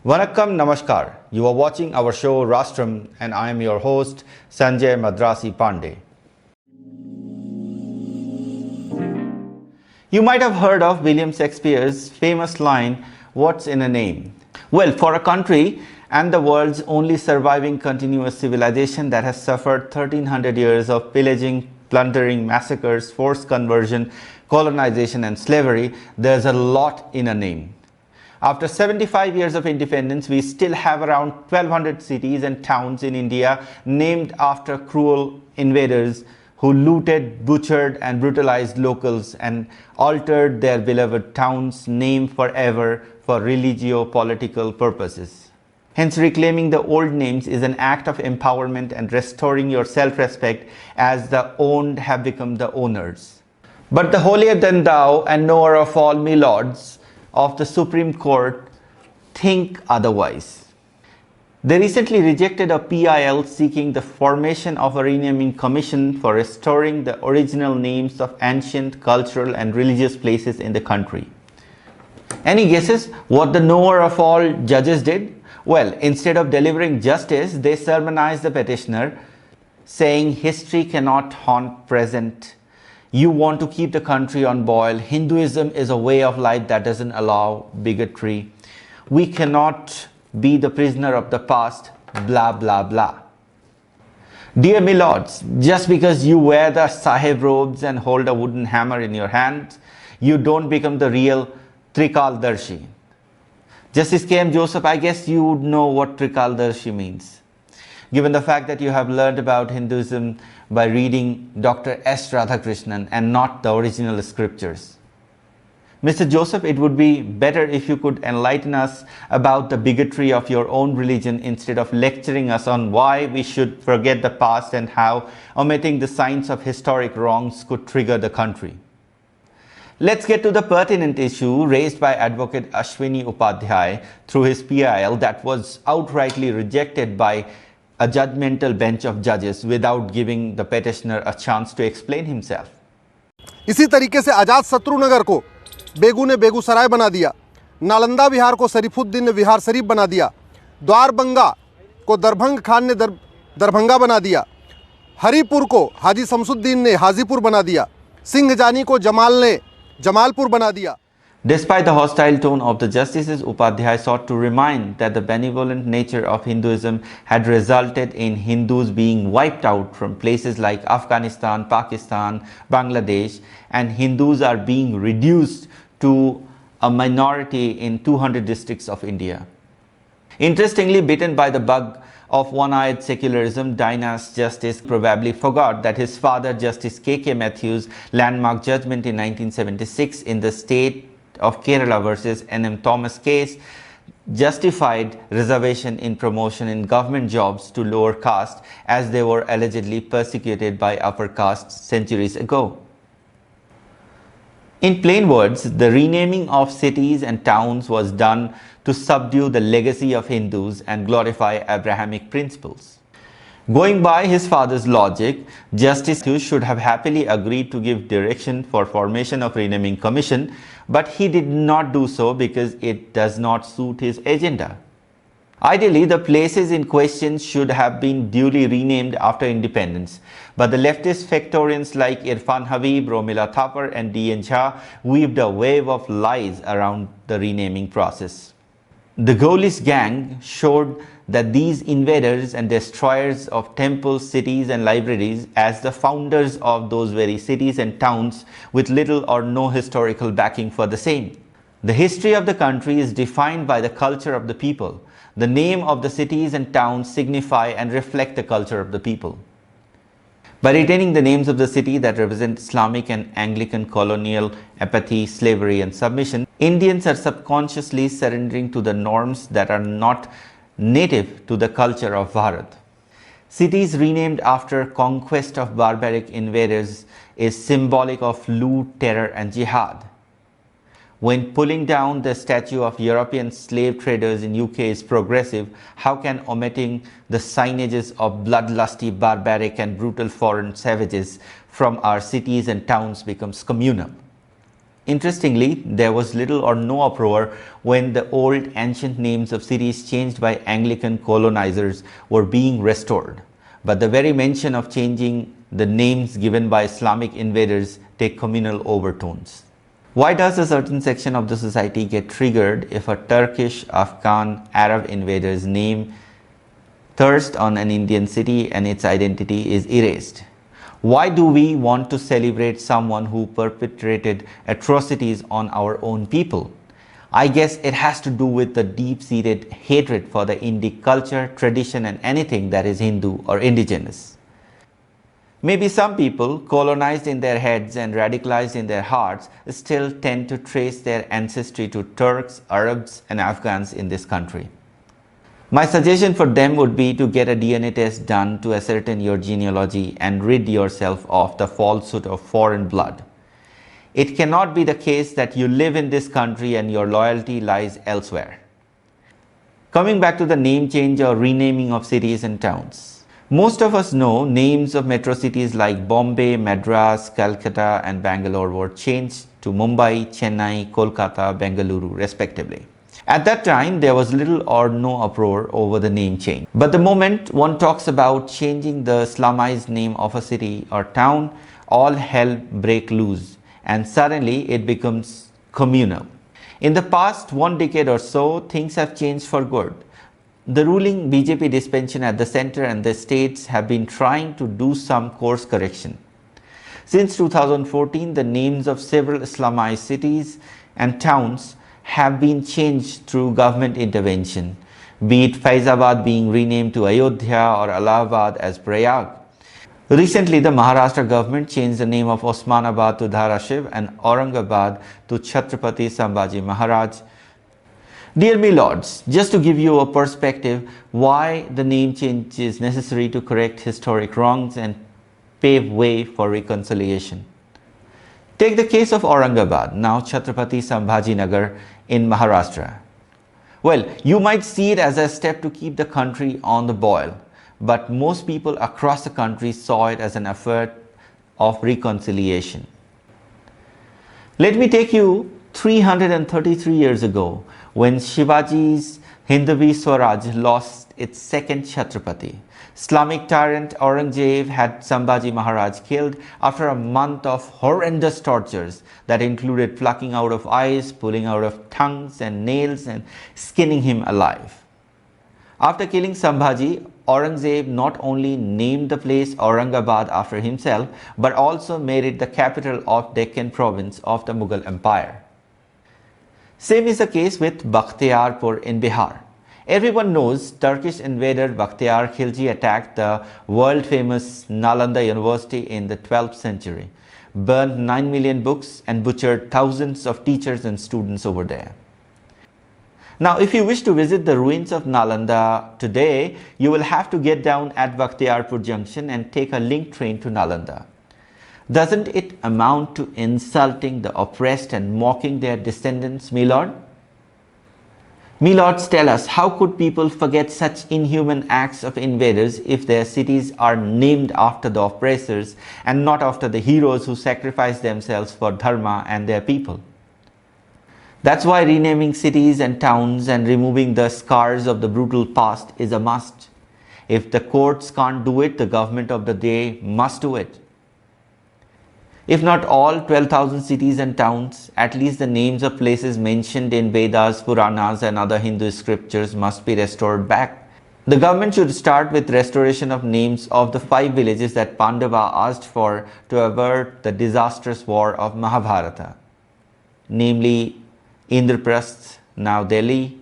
Vanakkam Namaskar. You are watching our show Rashtram and I am your host Sanjay Madrasi Pandey. You might have heard of William Shakespeare's famous line, "What's in a name?" Well, for a country and the world's only surviving continuous civilization that has suffered 1300 years of pillaging, plundering, massacres, forced conversion, colonization and slavery, there's a lot in a name. After 75 years of independence, we still have around 1200 cities and towns in India named after cruel invaders who looted, butchered and brutalized locals and altered their beloved towns' name forever for religio-political purposes. Hence, reclaiming the old names is an act of empowerment and restoring your self-respect as the owned have become the owners. But the holier than thou and knower of all Milords of the Supreme Court think otherwise. They recently rejected a PIL seeking the formation of a renaming commission for restoring the original names of ancient cultural and religious places in the country. Any guesses what the knower of all judges did? Well, instead of delivering justice, they sermonized the petitioner, saying history cannot haunt present. You want to keep the country on boil. Hinduism is a way of life that doesn't allow bigotry. We cannot be the prisoner of the past, blah, blah, blah. Dear Milords, just because you wear the sahib robes and hold a wooden hammer in your hand, you don't become the real Trikaldarshi. Justice K.M. Joseph, I guess you would know what Trikaldarshi means, given the fact that you have learned about Hinduism by reading Dr. S. Radhakrishnan and not the original scriptures. Mr. Joseph, it would be better if you could enlighten us about the bigotry of your own religion instead of lecturing us on why we should forget the past and how omitting the signs of historic wrongs could trigger the country. Let's get to the pertinent issue raised by Advocate Ashwini Upadhyay through his PIL that was outrightly rejected by a judgmental bench of judges without giving the petitioner a chance to explain himself. इसी तरीके से आज़ाद शत्रु नगर को बेगू ने बेगूसराय बना दिया, नालंदा विहार को शरीफुद्दीन ने विहार शरीफ बना दिया, द्वारबंगा को दरभंग खान ने दरभंगा बना दिया, हरिपुर को हाजी शमसुद्दीन ने हाजीपुर बना दिया, सिंह जानी को जमाल ने जमालपुर बना दिया. Despite the hostile tone of the justices, Upadhyay sought to remind that the benevolent nature of Hinduism had resulted in Hindus being wiped out from places like Afghanistan, Pakistan, Bangladesh, and Hindus are being reduced to a minority in 200 districts of India. Interestingly, bitten by the bug of one-eyed secularism, Dinah's justice probably forgot that his father, Justice K.K. Matthews' landmark judgment in 1976 in the state of Kerala versus N.M. Thomas case justified reservation in promotion in government jobs to lower caste as they were allegedly persecuted by upper castes centuries ago. In plain words, the renaming of cities and towns was done to subdue the legacy of Hindus and glorify Abrahamic principles. Going by his father's logic, Justice Hughes should have happily agreed to give direction for formation of renaming commission, but he did not do so because it does not suit his agenda. Ideally, the places in question should have been duly renamed after independence, but the leftist factorians like Irfan Habib, Romila Thapar and D.N. Jha weaved a wave of lies around the renaming process. The Gaulish gang showed that these invaders and destroyers of temples, cities and libraries as the founders of those very cities and towns with little or no historical backing for the same. The history of the country is defined by the culture of the people. The name of the cities and towns signify and reflect the culture of the people. By retaining the names of the city that represent Islamic and Anglican colonial apathy, slavery and submission, Indians are subconsciously surrendering to the norms that are not native to the culture of Bharat. Cities renamed after conquest of barbaric invaders is symbolic of loot, terror and jihad. When pulling down the statue of European slave traders in UK is progressive, how can omitting the signages of bloodlusty, barbaric and brutal foreign savages from our cities and towns becomes communal? Interestingly, there was little or no uproar when the old ancient names of cities changed by Anglican colonizers were being restored. But the very mention of changing the names given by Islamic invaders take communal overtones. Why does a certain section of the society get triggered if a Turkish, Afghan, Arab invader's name thirst on an Indian city and its identity is erased? Why do we want to celebrate someone who perpetrated atrocities on our own people? I guess it has to do with the deep-seated hatred for the Indic culture, tradition and anything that is Hindu or indigenous. Maybe some people, colonized in their heads and radicalized in their hearts, still tend to trace their ancestry to Turks, Arabs and Afghans in this country. My suggestion for them would be to get a DNA test done to ascertain your genealogy and rid yourself of the falsehood of foreign blood. It cannot be the case that you live in this country and your loyalty lies elsewhere. Coming back to the name change or renaming of cities and towns. Most of us know names of metro cities like Bombay, Madras, Calcutta and Bangalore were changed to Mumbai, Chennai, Kolkata, Bengaluru respectively. At that time, there was little or no uproar over the name change. But the moment one talks about changing the Islamized name of a city or town, all hell breaks loose and suddenly it becomes communal. In the past 1 decade or so, things have changed for good. The ruling BJP dispensation at the center and the states have been trying to do some course correction. Since 2014, the names of several Islamized cities and towns have been changed through government intervention, be it Faizabad being renamed to Ayodhya or Allahabad as Prayag. Recently, the Maharashtra government changed the name of Osmanabad to Dharashiv and Aurangabad to Chhatrapati Sambhaji Maharaj. Dear Milords, just to give you a perspective why the name change is necessary to correct historic wrongs and pave way for reconciliation. Take the case of Aurangabad, now Chhatrapati Sambhaji Nagar in Maharashtra. Well, you might see it as a step to keep the country on the boil, but most people across the country saw it as an effort of reconciliation. Let me take you 333 years ago when Shivaji's Hindavi Swaraj lost its second Chhatrapati. Islamic tyrant Aurangzeb had Sambhaji Maharaj killed after a month of horrendous tortures that included plucking out of eyes, pulling out of tongues and nails and skinning him alive. After killing Sambhaji, Aurangzeb not only named the place Aurangabad after himself, but also made it the capital of Deccan province of the Mughal Empire. Same is the case with Bakhtiarpur in Bihar. Everyone knows Turkish invader Bakhtiar Khilji attacked the world-famous Nalanda University in the 12th century, burned 9 million books and butchered thousands of teachers and students over there. Now, if you wish to visit the ruins of Nalanda today, you will have to get down at Bakhtiarpur Junction and take a link train to Nalanda. Doesn't it amount to insulting the oppressed and mocking their descendants, Milord? Milords, tell us, how could people forget such inhuman acts of invaders if their cities are named after the oppressors and not after the heroes who sacrificed themselves for dharma and their people? That's why renaming cities and towns and removing the scars of the brutal past is a must. If the courts can't do it, the government of the day must do it. If not all 12,000 cities and towns, at least the names of places mentioned in Vedas, Puranas and other Hindu scriptures must be restored back. The government should start with restoration of names of the 5 villages that Pandava asked for to avert the disastrous war of Mahabharata, namely Indraprasth, now Delhi,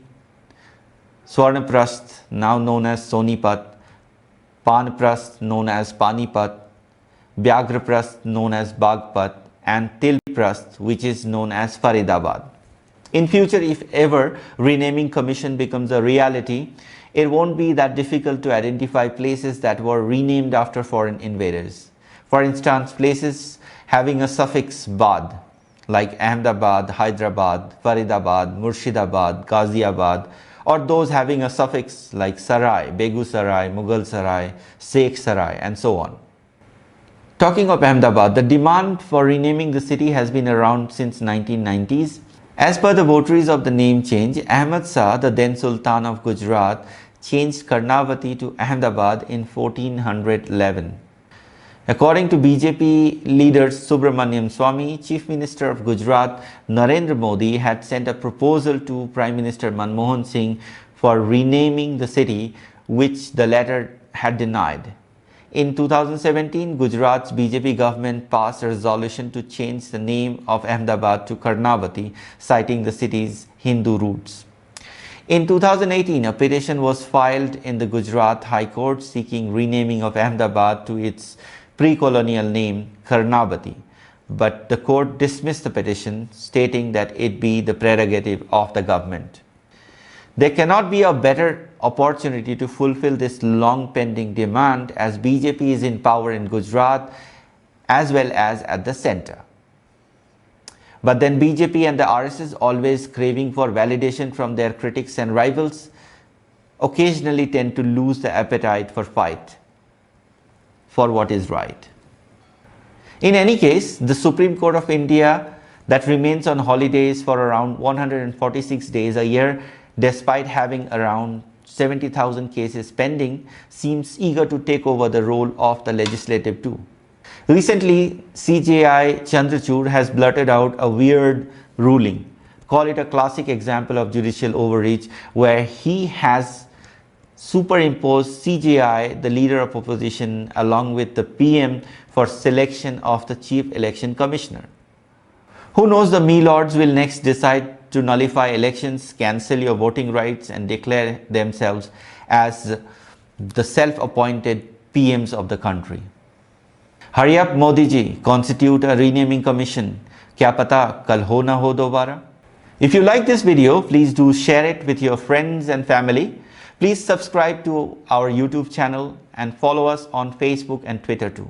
Swarnaprasth, now known as Sonipat, Panprasth, known as Panipat, Vyagraprasth, known as Bagpat, and Tilprasth, which is known as Faridabad. In future, if ever renaming commission becomes a reality, it won't be that difficult to identify places that were renamed after foreign invaders. For instance, places having a suffix Bad, like Ahmedabad, Hyderabad, Faridabad, Murshidabad, Ghaziabad, or those having a suffix like Sarai, Begusarai, Mughal Sarai, Sheikh Sarai, and so on. Talking of Ahmedabad, the demand for renaming the city has been around since 1990s. As per the votaries of the name change, Ahmad Shah, the then Sultan of Gujarat, changed Karnavati to Ahmedabad in 1411. According to BJP leader Subramaniam Swamy, Chief Minister of Gujarat Narendra Modi had sent a proposal to Prime Minister Manmohan Singh for renaming the city, which the latter had denied. In 2017, Gujarat's BJP government passed a resolution to change the name of Ahmedabad to Karnavati, citing the city's Hindu roots. In 2018, a petition was filed in the Gujarat High Court seeking renaming of Ahmedabad to its pre-colonial name Karnavati, but the court dismissed the petition, stating that it be the prerogative of the government. There cannot be a better opportunity to fulfill this long-pending demand, as BJP is in power in Gujarat as well as at the center. But then BJP and the RSS, always craving for validation from their critics and rivals, occasionally tend to lose the appetite for fight for what is right. In any case, the Supreme Court of India, that remains on holidays for around 146 days a year, despite having around 70,000 cases pending, seems eager to take over the role of the legislative too. Recently, CJI Chandrachud has blurted out a weird ruling. Call it a classic example of judicial overreach, where he has superimposed CJI, the leader of opposition, along with the PM for selection of the Chief Election Commissioner. Who knows, the Milords will next decide to nullify elections, cancel your voting rights, and declare themselves as the self-appointed PMs of the country. Hurry up, Modi ji, constitute a renaming commission. Kya pata kal ho na ho dobara? If you like this video, please do share it with your friends and family. Please subscribe to our YouTube channel and follow us on Facebook and Twitter too.